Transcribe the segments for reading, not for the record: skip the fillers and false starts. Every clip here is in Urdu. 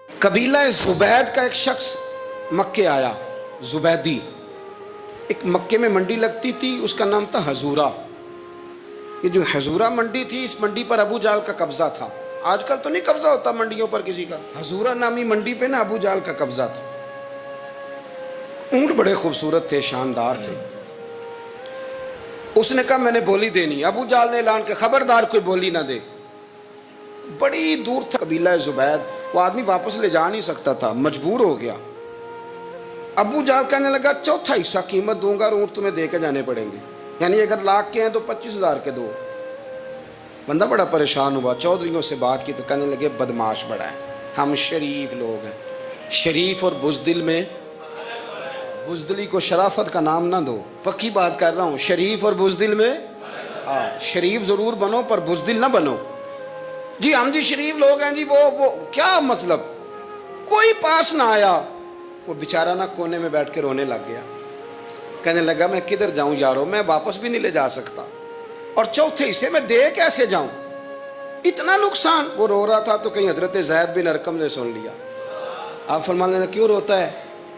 قبیلہ زبید کا ایک شخص مکے آیا، زبیدی۔ ایک مکے میں منڈی لگتی تھی، اس کا نام تھا حضورہ۔ یہ جو حضورہ منڈی تھی، اس منڈی پر ابو جہل کا قبضہ تھا۔ آج کل تو نہیں قبضہ ہوتا منڈیوں پر کسی کا، حضورہ نامی منڈی پہ نا ابو جہل کا قبضہ تھا۔ اونٹ بڑے خوبصورت تھے، شاندار تھے۔ اس نے کہا میں نے بولی دینی۔ ابو جہل نے اعلان کیا خبردار کوئی بولی نہ دے۔ بڑی دور تھا قبیلہ زبید، وہ آدمی واپس لے جا نہیں سکتا تھا، مجبور ہو گیا۔ ابو جہل کہنے لگا چوتھا حصہ قیمت دوں گا اور اونٹ تمہیں دے کے جانے پڑیں گے، یعنی اگر لاکھ کے ہیں تو 25,000 کے دو۔ بندہ بڑا پریشان ہوا، چودھریوں سے بات کی تو کہنے لگے بدماش بڑا ہے، ہم شریف لوگ ہیں، شریف اور بزدل میں، بزدلی کو شرافت کا نام نہ دو، پکی بات کر رہا ہوں، شریف اور بزدل میں شریف ضرور بنو پر بزدل نہ بنو۔ جی ہم جی شریف لوگ ہیں جی، وہ کیا مطلب؟ کوئی پاس نہ آیا، وہ بیچارہ نہ کونے میں بیٹھ کے رونے لگ گیا، کہنے لگا میں کدھر جاؤں یارو، میں واپس بھی نہیں لے جا سکتا، اور چوتھے حصے میں دے کیسے جاؤں، اتنا نقصان۔ وہ رو رہا تھا تو کہیں حضرت زید بن ارقم نے سن لیا۔ آپ فرمانے لگے کیوں روتا ہے؟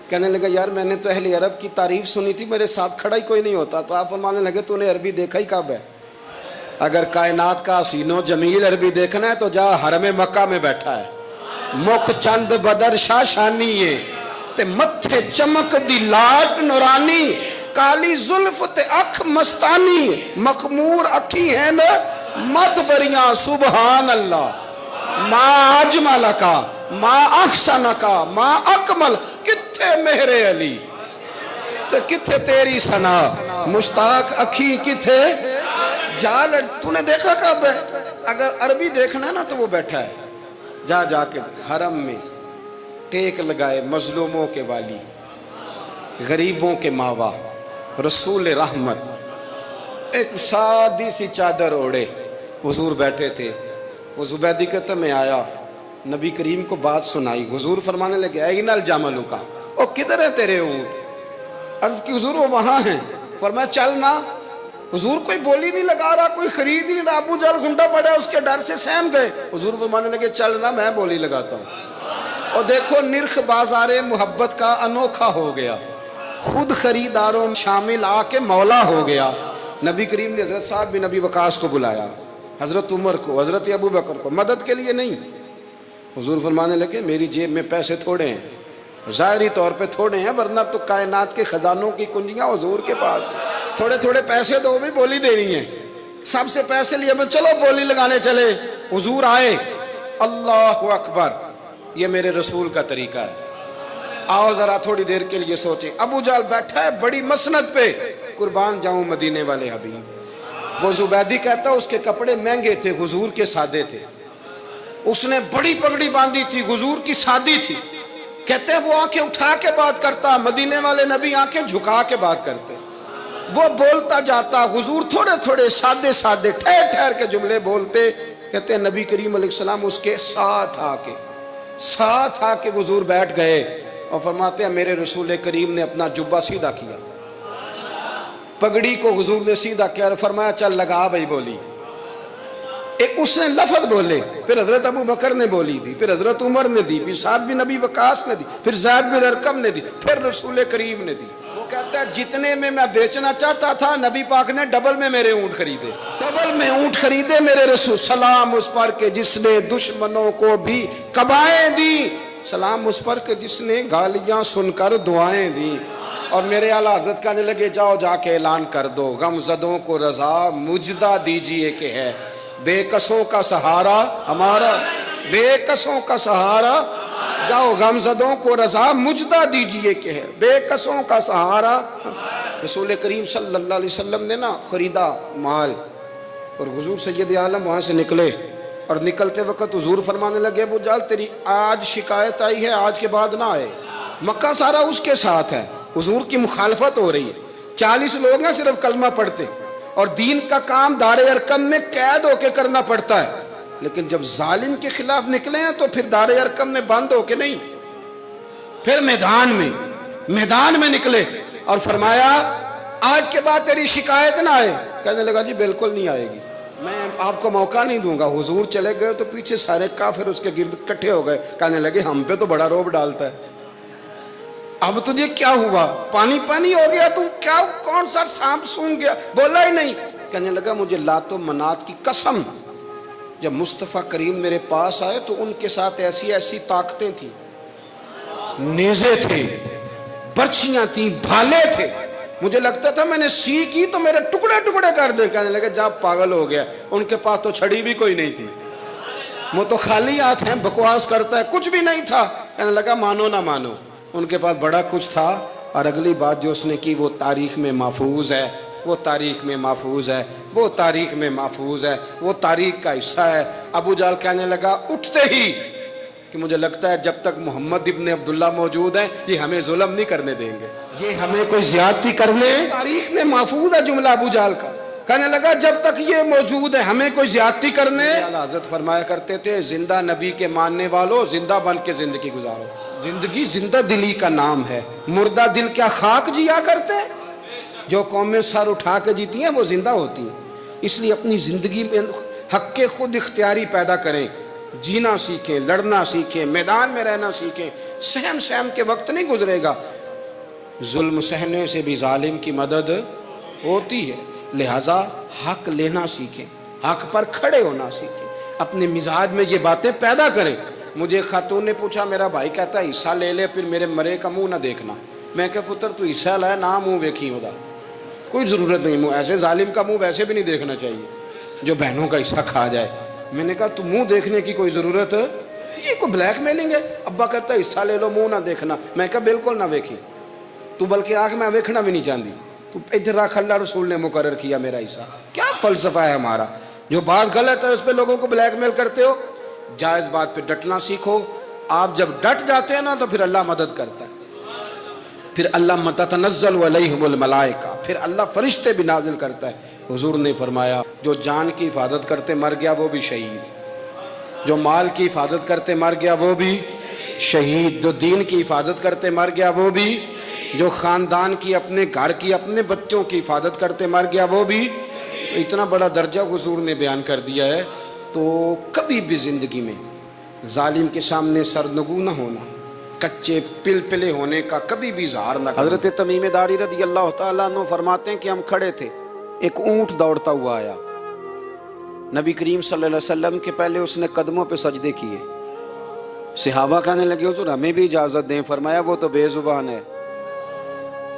کہنے لگا یار میں نے تو اہل عرب کی تعریف سنی تھی، میرے ساتھ کھڑا ہی کوئی نہیں ہوتا۔ تو آپ فرمانے لگے تو نے عربی دیکھا ہی کب ہے؟ اگر کائنات کا حسین و جمیل عربی دیکھنا ہے تو جا حرم مکہ میں بیٹھا ہے، مکھ چند بدر شاہ شانی ہے تے متھے چمک دی لاٹ نورانی، کالی زلف تے اکھ مستانی، مخمور اکھی ہیں نا مد بریاں سبحان اللہ، ما اجمل کا ما احسن کا ما اکمل، کتھے مہر علی تے کتھے تیری ثنا، مشتاق اکھی کتھے جال۔ تو نے دیکھا کب ہے؟ اگر عربی دیکھنا ہے نا تو وہ بیٹھا ہے، جا جا کے حرم میں ٹیک لگائے، مظلوموں کے والی، غریبوں کے ماوا، رسول رحمت، ایک سادی سی چادر اوڑے حضور بیٹھے تھے۔ وہ زبیدی کہتا میں آیا، نبی کریم کو بات سنائی، حضور فرمانے لگے این الجمل کا، او کدھر ہے تیرے اونٹ؟ عرض کی حضور وہ وہاں ہیں۔ فرمایا چل نہ۔ حضور کوئی بولی نہیں لگا رہا، کوئی خرید نہیں رہا، ابو جہل گھنٹا پڑا اس کے ڈر سے سہم گئے۔ حضور فرمانے لگے چل نہ، میں بولی لگاتا ہوں۔ اور دیکھو نرخ بازار محبت کا انوکھا ہو گیا، خود خریداروں شامل آ کے مولا ہو گیا۔ نبی کریم نے حضرت سعد بن ابی وقاص کو بلایا، حضرت عمر کو، حضرت ابو بکر کو، مدد کے لیے نہیں۔ حضور فرمانے لگے میری جیب میں پیسے تھوڑے ہیں، ظاہری طور پہ تھوڑے ہیں، ورنہ تو کائنات کے خزانوں کی کنجیاں حضور کے پاس، تھوڑے تھوڑے پیسے دو بھی بولی دینی ہے۔ سب سے پیسے لیے میں چلو بولی لگانے چلے۔ حضور آئے، اللہ اکبر، یہ میرے رسول کا طریقہ ہے، آؤ ذرا تھوڑی دیر کے لیے سوچیں۔ ابو جہل بیٹھا ہے بڑی مسند پہ، قربان جاؤں مدینے والے حبیب۔ وہ زبیدی کہتا اس کے کپڑے مہنگے تھے، حضور کے سادے تھے، اس نے بڑی پگڑی باندھی تھی، حضور کی سادی تھی۔ کہتے ہیں وہ آنکھیں اٹھا کے بات کرتا، مدینے والے نبی آنکھیں جھکا کے بات کرتے۔ وہ بولتا جاتا، حضور تھوڑے تھوڑے سادے سادے ٹھہر ٹھہر کے جملے بولتے۔ کہتے ہیں نبی کریم علیہ السلام اس کے ساتھ آ کے حضور بیٹھ گئے اور فرماتے ہیں میرے رسول کریم نے اپنا جبہ سیدھا کیا، پگڑی کو حضور نے سیدھا کیا اور فرمایا چل لگا بھائی بولی۔ ایک اس نے لفظ بولے، پھر حضرت ابو بکر نے بولی دی، پھر حضرت عمر نے دی، پھر سعد بن ابی وقاص نے دی، پھر زید بن ارقم نے دی، پھر رسول کریم نے دی۔ وہ کہتا ہے جتنے میں بیچنا چاہتا تھا نبی پاک نے ڈبل میں میرے اونٹ خریدے، ڈبل میں اونٹ خریدے میرے رسول۔ سلام اس پر کہ جس نے دشمنوں کو بھی قبائیں دی، سلام اس پر کہ جس نے گالیاں سن کر دعائیں دی۔ اور میرے اعلیٰ حضرت کہنے لگے جاؤ جا کے اعلان کر دو، غم زدوں کو رضا مجدہ دیجئے کہ ہے بے کسوں کا سہارا ہمارا، بے کسوں کا سہارا، جاؤ غم زدوں کو رضا مجدہ دیجئے کہ ہے بے کسوں کا سہارا۔ رسول کریم صلی اللہ علیہ وسلم نے نا خریدا مال، اور حضور سید عالم وہاں سے نکلے، اور نکلتے وقت حضور فرمانے لگے ابو جہل تیری آج شکایت آئی ہے، آج کے بعد نہ آئے، مکہ سارا اس کے ساتھ ہے، حضور کی مخالفت ہو رہی ہے، 40 لوگ ہیں صرف کلمہ پڑھتے، اور دین کا کام دار ارقم میں قید ہو کے کرنا پڑتا ہے، لیکن جب ظالم کے خلاف نکلے ہیں تو پھر دار ارقم میں بند ہو کے نہیں، پھر میدان میں نکلے اور فرمایا آج کے بعد تیری شکایت نہ آئے۔ کہنے لگا جی بالکل نہیں آئے گی۔ میں آپ کو موقع نہیں دوں گا. حضور چلے گئے تو پیچھے سارے کافر اس کے گرد اکٹھے ہو گئے, کہنے لگے ہم پہ تو بڑا روب ڈالتا ہے, اب تجھے کیا ہوا, پانی پانی ہو گیا, تو کیا کون سا سانپ سونگ گیا, بولا ہی نہیں. کہنے لگا مجھے لات و منات کی قسم, جب مصطفیٰ کریم میرے پاس آئے تو ان کے ساتھ ایسی ایسی طاقتیں تھیں, نیزے تھے, برچیاں تھیں, بھالے تھے, مجھے لگتا تھا میں نے سی کی تو میرے ٹکڑے ٹکڑے کر دیں. کہنے لگے جا پاگل ہو گیا, ان کے پاس تو چھڑی بھی کوئی نہیں تھی, وہ تو خالی ہاتھ ہیں, بکواس کرتا ہے, کچھ بھی نہیں تھا. کہنے لگا مانو نہ مانو, ان کے پاس بڑا کچھ تھا. اور اگلی بات جو اس نے کی وہ تاریخ میں محفوظ ہے, وہ تاریخ میں محفوظ ہے, وہ تاریخ میں محفوظ ہے, وہ تاریخ کا حصہ ہے. ابو جہل کہنے لگا اٹھتے ہی کہ مجھے لگتا ہے جب تک محمد ابن عبداللہ موجود ہیں یہ ہمیں ظلم نہیں کرنے دیں گے, یہ ہمیں کوئی زیادتی کرنے, تاریخ میں محفوظ ہے جملہ ابو جہل کا. کہنے لگا جب تک یہ موجود ہے ہمیں کوئی زیادتی کرنے. حضرت فرمایا کرتے تھے زندہ نبی کے ماننے والوں زندہ بن کے زندگی گزارو. زندگی زندہ دلی کا نام ہے, مردہ دل کیا خاک جیا کرتے. جو قومیں سر اٹھا کے جیتی ہیں وہ زندہ ہوتی ہیں. اس لیے اپنی زندگی میں حق کے خود اختیاری پیدا کریں, جینا سیکھیں, لڑنا سیکھیں, میدان میں رہنا سیکھیں. سہم سہم کے وقت نہیں گزرے گا, ظلم سہنے سے بھی ظالم کی مدد ہوتی ہے. لہٰذا حق لینا سیکھیں, حق پر کھڑے ہونا سیکھیں, اپنے مزاج میں یہ باتیں پیدا کریں. مجھے خاتون نے پوچھا, میرا بھائی کہتا ہے حصہ لے لے پھر میرے مرے کا منہ نہ دیکھنا. میں کہا پتر تو حصہ لائے نہ منہ ویکھی ہوتا, کوئی ضرورت نہیں, منہ ایسے ظالم کا منہ ویسے بھی نہیں دیکھنا چاہیے جو بہنوں کا حصہ کھا جائے. میں نے کہا تو منہ دیکھنے کی کوئی ضرورت, یہ کوئی بلیک میلنگ ہے. ابا کہتا ہے حصہ لے لو منہ نہ دیکھنا. میں کہا بالکل نہ ویکھی, تو بلکہ آنکھ میں ویکھنا بھی نہیں چاہتی, تو ادھر رکھ, اللہ رسول نے مقرر کیا میرا حصہ. کیا فلسفہ ہے ہمارا, جو بات غلط ہے اس پہ لوگوں کو بلیک میل کرتے ہو. جائز بات پہ ڈٹنا سیکھو. آپ جب ڈٹ جاتے ہیں نا تو پھر اللہ مدد کرتا ہے, پھر اللہ تتنزل علیہم الملائکہ, پھر اللہ فرشتے بھی نازل کرتا ہے. حضور نے فرمایا جو جان کی حفاظت کرتے مر گیا وہ بھی شہید, جو مال کی حفاظت کرتے مر گیا وہ بھی شہید, جو دین کی حفاظت کرتے مر گیا وہ بھی, جو خاندان کی, اپنے گھر کی, اپنے بچوں کی حفاظت کرتے مر گیا وہ بھی. اتنا بڑا درجہ حضور نے بیان کر دیا ہے. تو کبھی بھی زندگی میں ظالم کے سامنے سرنگو نہ ہونا, کچے پلپلے ہونے کا کبھی بھی اظہار نہ کرنا. حضرت تمیم داری رضی اللہ تعالیٰ عنہ فرماتے ہیں کہ ہم کھڑے تھے, ایک اونٹ دوڑتا ہوا آیا, نبی کریم صلی اللہ علیہ وسلم کے پہلے اس نے قدموں پہ سجدے کیے. صحابہ کہنے لگے حضور ہمیں بھی اجازت دیں. فرمایا وہ تو بے زبان ہے,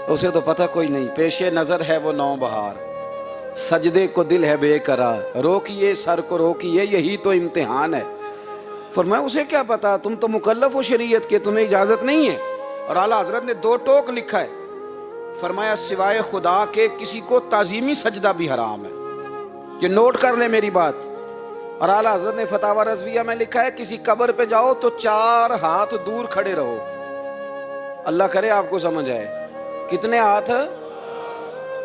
اسے تو پتہ کوئی نہیں, پیش نظر ہے وہ نو بہار, سجدے کو دل ہے بے قرار, روکیے سر کو روکیے یہی تو امتحان ہے. فرمایا اسے کیا پتا, تم تو مکلف ہو شریعت کے, تمہیں اجازت نہیں ہے. اور اعلیٰ حضرت نے 2 ٹوک لکھا ہے, فرمایا سوائے خدا کے کسی کو تعظیمی سجدہ بھی حرام ہے. یہ نوٹ کر لیں میری بات. اور اعلیٰ حضرت نے فتاوی رضویہ میں لکھا ہے کسی قبر پہ جاؤ تو 4 ہاتھ دور کھڑے رہو. اللہ کرے آپ کو سمجھ آئے. کتنے ہاتھ؟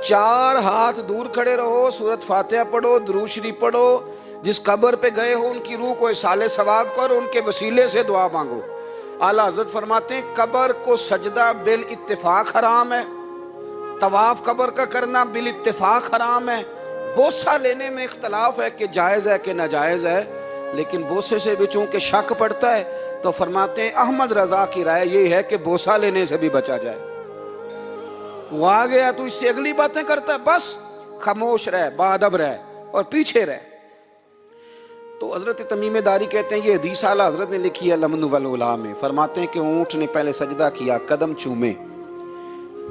4 ہاتھ دور کھڑے رہو, سورۃ فاتحہ پڑھو, درود شریف پڑھو, جس قبر پہ گئے ہو ان کی روح کو اصال ثواب کرو, ان کے وسیلے سے دعا مانگو. اعلیٰ حضرت فرماتے ہیں قبر کو سجدہ بالاتفاق حرام ہے, طواف قبر کا کرنا بالاتفاق حرام ہے. بوسہ لینے میں اختلاف ہے کہ جائز ہے کہ ناجائز ہے, لیکن بوسے سے بھی چونکہ شک پڑتا ہے تو فرماتے ہیں احمد رضا کی رائے یہ ہے کہ بوسہ لینے سے بھی بچا جائے. وہ آ گیا تو اس سے اگلی باتیں کرتا ہے, بس خاموش رہ, باادب رہ اور پیچھے رہ. تو حضرت تمیم داری کہتے ہیں یہ حدیث اعلیٰ حضرت نے لکھی ہے لمن والعلا میں. فرماتے ہیں کہ اونٹ نے پہلے سجدہ کیا, قدم چومے,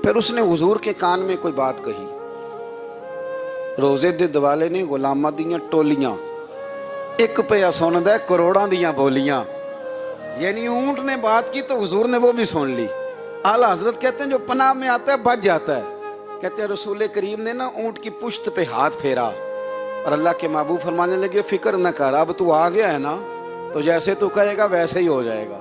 پھر اس نے حضور کے کان میں کوئی بات کہی. روزے دے دوالے نے غلاماں دیاں ٹولیاں, ایک پیا سن دے کروڑاں دیاں بولیاں. یعنی اونٹ نے بات کی تو حضور نے وہ بھی سن لی. اعلیٰ حضرت کہتے ہیں جو پناہ میں آتا ہے بچ جاتا ہے. کہتے ہیں رسول کریم نے نا اونٹ کی پشت پہ ہاتھ پھیرا اور اللہ کے محبوب فرمانے لگے فکر نہ کر, اب تو آ گیا ہے نا تو جیسے تو کہے گا ویسے ہی ہو جائے گا,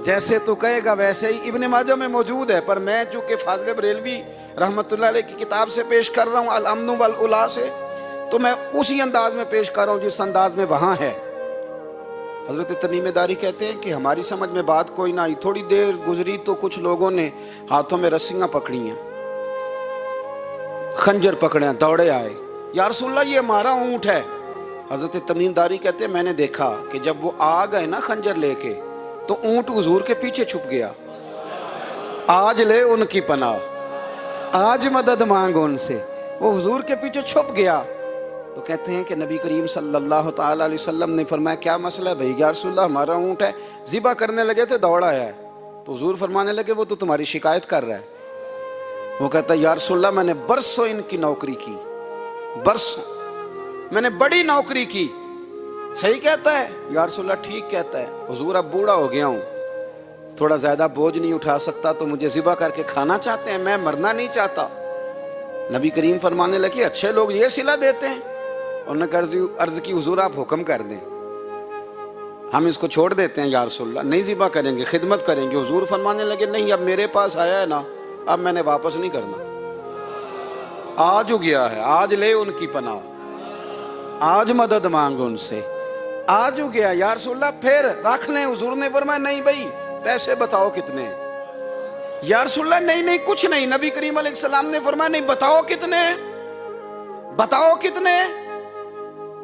جیسے تو کہے گا ویسے ہی. ابن ماجہ میں موجود ہے, پر میں چونکہ فاضل بریلوی رحمۃ اللہ علیہ کی کتاب سے پیش کر رہا ہوں الامن والعلا سے, تو میں اسی انداز میں پیش کر رہا ہوں جس انداز میں وہاں ہے. حضرت تمیم داری کہتے ہیں کہ ہماری سمجھ میں بات کوئی نہ آئی. تھوڑی دیر گزری تو کچھ لوگوں نے ہاتھوں میں رسیاں پکڑی ہیں, خنجر پکڑے ہیں, دوڑے آئے. یا رسول اللہ یہ ہمارا اونٹ ہے۔ حضرت تمیم داری کہتے ہیں میں نے دیکھا کہ جب وہ آ گئے نا خنجر لے کے تو اونٹ حضور کے پیچھے چھپ گیا۔ آج لے ان کی پناہ، آج مدد مانگ ان سے، وہ حضور کے پیچھے چھپ گیا۔ تو کہتے ہیں کہ نبی کریم صلی اللہ تعالی علیہ وسلم نے فرمایا کیا مسئلہ ہے بھائی؟ یا رسول اللہ ہمارا اونٹ ہے، ذبح کرنے لگے تھے دوڑ آیا ہے۔ تو حضور فرمانے لگے وہ تو تمہاری شکایت کر رہا ہے۔ وہ کہتا ہے یا رسول اللہ میں نے برسوں ان کی نوکری کی، برسوں میں نے بڑی نوکری کی۔ صحیح کہتا ہے یا رسول اللہ؟ ٹھیک کہتا ہے حضور، اب بوڑھا ہو گیا ہوں، تھوڑا زیادہ بوجھ نہیں اٹھا سکتا، تو مجھے ذبح کر کے کھانا چاہتے ہیں، میں مرنا نہیں چاہتا۔ نبی کریم فرمانے لگے اچھے لوگ یہ صلہ دیتے ہیں؟ انہوں نے کہا عرض کی حضور آپ حکم کر دیں، ہم اس کو چھوڑ دیتے ہیں یا رسول اللہ، نہیں ذبح کریں گے، خدمت کریں گے۔ حضور فرمانے لگے نہیں، اب میرے پاس آیا ہے نا، اب میں نے واپس نہیں کرنا، آج ہو گیا ہے، آج لے ان کی پناہ، آج مدد مانگ ان سے، آج ہو گیا یا رسول اللہ پھر رکھ لیں؟ حضور نے فرمایا نہیں بھائی پیسے بتاؤ کتنے؟ یا رسول اللہ نہیں نہیں کچھ نہیں۔ نبی کریم علیہ السلام نے فرمایا نہیں، بتاؤ کتنے، بتاؤ کتنے؟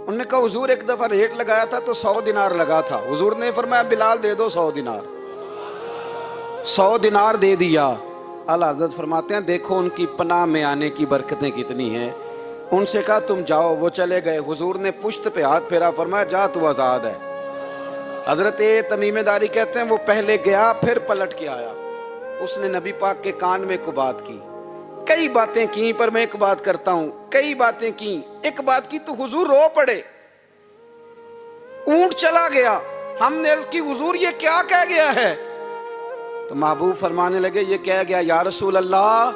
انہوں نے کہا حضور ایک دفعہ ریٹ لگایا تھا تو 100 دینار لگا تھا۔ حضور نے فرمایا بلال دے دو 100 دینار، 100 دینار دے دیا۔ اعلیٰ حضرت فرماتے ہیں دیکھو ان کی پناہ میں آنے کی برکتیں کتنی ہیں۔ ان سے کہا تم جاؤ، وہ چلے گئے۔ حضور نے پشت پہ ہاتھ پھیرا، فرمایا جا تو آزاد ہے۔ حضرت تمیم داری کہتے ہیں وہ پہلے گیا پھر پلٹ کے آیا، اس نے نبی پاک کے کان میں کو بات کی، کئی باتیں کی، پر میں ایک بات کرتا ہوں، کئی باتیں کی، ایک بات کی تو حضور رو پڑے۔ اونٹ چلا گیا، ہم نے عرض کی حضور یہ کیا کہہ گیا ہے؟ تو محبوب فرمانے لگے یہ کہہ گیا یا رسول اللہ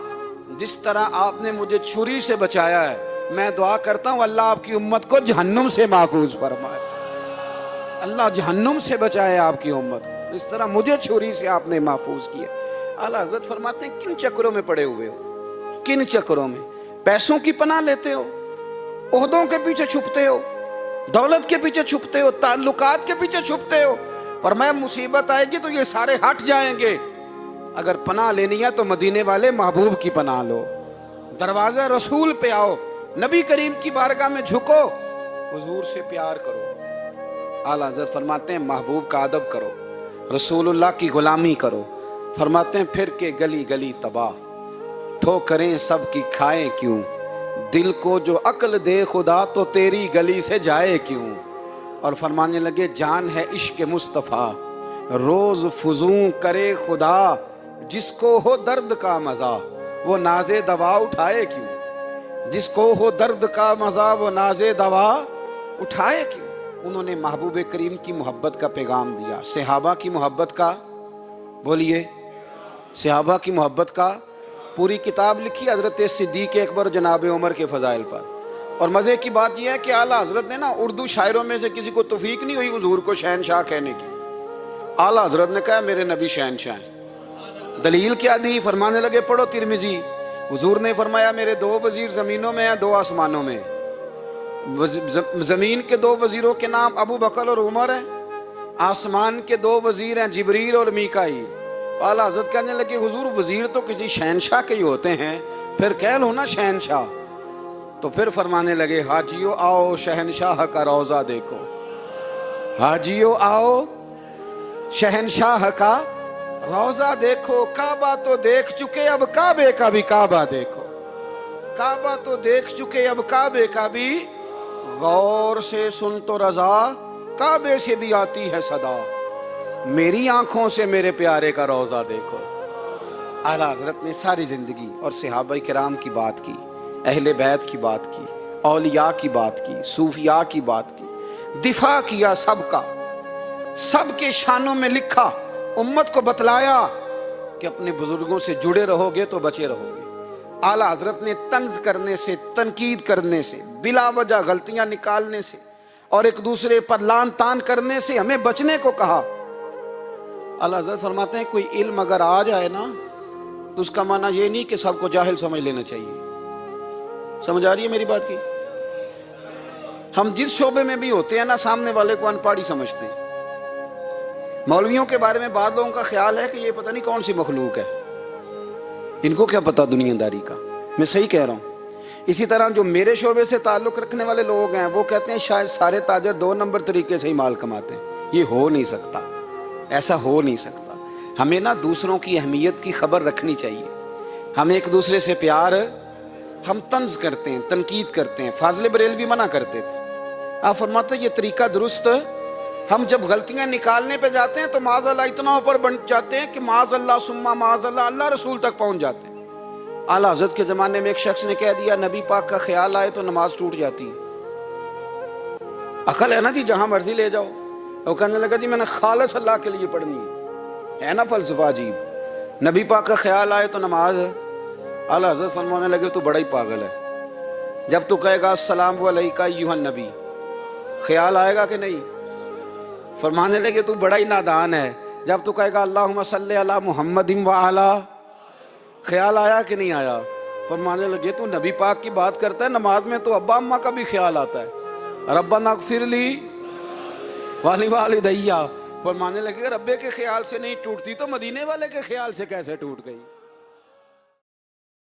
جس طرح آپ نے مجھے چھری سے بچایا ہے، میں دعا کرتا ہوں اللہ آپ کی امت کو جہنم سے محفوظ فرمائے، اللہ جہنم سے بچائے آپ کی امت کو، اس طرح مجھے چھری سے آپ نے محفوظ کیا۔ اعلیٰ حضرت فرماتے ہیں کن چکروں میں پڑے ہوئے ہو، کن چکروں میں؟ پیسوں کی پناہ لیتے ہو، عہدوں کے پیچھے چھپتے ہو، دولت کے پیچھے چھپتے ہو، تعلقات کے پیچھے چھپتے ہو۔ فرمایا مصیبت آئے گی تو یہ سارے ہٹ جائیں گے، اگر پناہ لینی ہے تو مدینے والے محبوب کی پناہ لو، دروازہ رسول پہ آؤ، نبی کریم کی بارگاہ میں جھکو، حضور سے پیار کرو۔ اعلیٰ حضرت فرماتے ہیں محبوب کا ادب کرو، رسول اللہ کی غلامی کرو۔ فرماتے ہیں پھر کے گلی گلی تباہ، ٹھوکریں سب کی کھائیں کیوں، دل کو جو عقل دے خدا تو تیری گلی سے جائے کیوں۔ اور فرمانے لگے جان ہے عشق مصطفیٰ، روز فزوں کرے خدا، جس کو ہو درد کا مزہ وہ ناز دوا اٹھائے کیوں، جس کو ہو درد کا مزہ وہ ناز دوا اٹھائے کیوں۔ انہوں نے محبوب کریم کی محبت کا پیغام دیا، صحابہ کی محبت کا، بولیے صحابہ کی محبت کا پوری کتاب لکھی حضرت صدیق اکبر جناب عمر کے فضائل پر۔ اور مزے کی بات یہ ہے کہ اعلیٰ حضرت نے نا اردو شاعروں میں سے کسی کو توفیق نہیں ہوئی حضور کو شہنشاہ کہنے کی، اعلیٰ حضرت نے کہا میرے نبی شہنشاہ ہیں۔ دلیل کیا دی؟ فرمانے لگے پڑھو ترمذی، حضور نے فرمایا میرے 2 وزیر زمینوں میں ہیں 2 آسمانوں میں، زمین کے 2 وزیروں کے نام ابو بکر اور عمر ہیں، آسمان کے 2 وزیر ہیں جبریل اور میکائیل۔ اعلیٰ حضرت کہنے لگے حضور وزیر تو کسی شہنشاہ کے ہی ہوتے ہیں، پھر کہہ لو نا شہنشاہ۔ تو پھر فرمانے لگے حاجیو آؤ شہنشاہ کا روضہ دیکھو، حاجیو آؤ شہنشاہ کا روضہ دیکھو، کعبہ تو دیکھ چکے اب کعبے کا بھی کعبہ دیکھو، کعبہ تو دیکھ چکے اب کعبے کا بھی، غور سے سن تو رضا کعبے سے بھی آتی ہے صدا، میری آنکھوں سے میرے پیارے کا روضہ دیکھو۔ اعلیٰ حضرت نے ساری زندگی اور صحابہ کرام کی بات کی، اہل بیت کی بات کی، اولیاء کی بات کی، صوفیاء کی بات کی، دفاع کیا سب کا، سب کے شانوں میں لکھا، امت کو بتلایا کہ اپنے بزرگوں سے جڑے رہو گے تو بچے رہو گے۔ اعلیٰ حضرت نے طنز کرنے سے، تنقید کرنے سے، بلا وجہ غلطیاں نکالنے سے اور ایک دوسرے پر لان تان کرنے سے ہمیں بچنے کو کہا۔ اعلیٰ حضرت فرماتے ہیں کوئی علم اگر آ جائے نا تو اس کا معنی یہ نہیں کہ سب کو جاہل سمجھ لینا چاہیے۔ سمجھ آ رہی ہے میری بات کی؟ ہم جس شعبے میں بھی ہوتے ہیں نا سامنے والے کو ان پڑھ ہی سمجھتے ہیں۔ مولویوں کے بارے میں بعض لوگوں کا خیال ہے کہ یہ پتہ نہیں کون سی مخلوق ہے، ان کو کیا پتا دنیا داری کا۔ میں صحیح کہہ رہا ہوں، اسی طرح جو میرے شعبے سے تعلق رکھنے والے لوگ ہیں وہ کہتے ہیں شاید سارے تاجر 2 نمبر طریقے سے ہی مال کماتے ہیں. یہ ہو نہیں سکتا، ایسا ہو نہیں سکتا. ہمیں نا دوسروں کی اہمیت کی خبر رکھنی چاہیے. ہم ایک دوسرے سے پیار، ہم طنز کرتے ہیں، تنقید کرتے ہیں. فاضل بریلوی منع کرتے تھے. آپ فرماتے یہ طریقہ درست. ہم جب غلطیاں نکالنے پہ جاتے ہیں تو معاذ اللہ اتنا اوپر بن جاتے ہیں کہ معاذ اللہ ثم معاذ اللہ اللہ رسول تک پہنچ جاتے ہیں. اعلیٰ حضرت کے زمانے میں ایک شخص نے کہہ دیا نبی پاک کا خیال آئے تو نماز ٹوٹ جاتی ہے. عقل ہے نا جی، جہاں مرضی لے جاؤ. وہ کہنے لگا جی میں نے خالص اللہ کے لیے پڑھنی ہے نا فلسفہ عجیب. نبی پاک کا خیال آئے تو نماز. اعلیٰ حضرت فرمانے لگے تو بڑا ہی پاگل ہے. جب تو کہے گا السلام علیکہ ایھا النبی، خیال آئے گا کہ نہیں؟ فرمانے لگے تو بڑا ہی نادان ہے. جب تو کہے گا اللہم صلی علی محمد وعلی، خیال آیا کہ نہیں آیا؟ فرمانے لگے تو نبی پاک کی بات کرتا ہے، نماز میں تو ابا اماں کا بھی خیال آتا ہے. ربنا اغفر لی والی والدیہ. فرمانے لگے ربے کے خیال سے نہیں ٹوٹتی تو مدینے والے کے خیال سے کیسے ٹوٹ گئی؟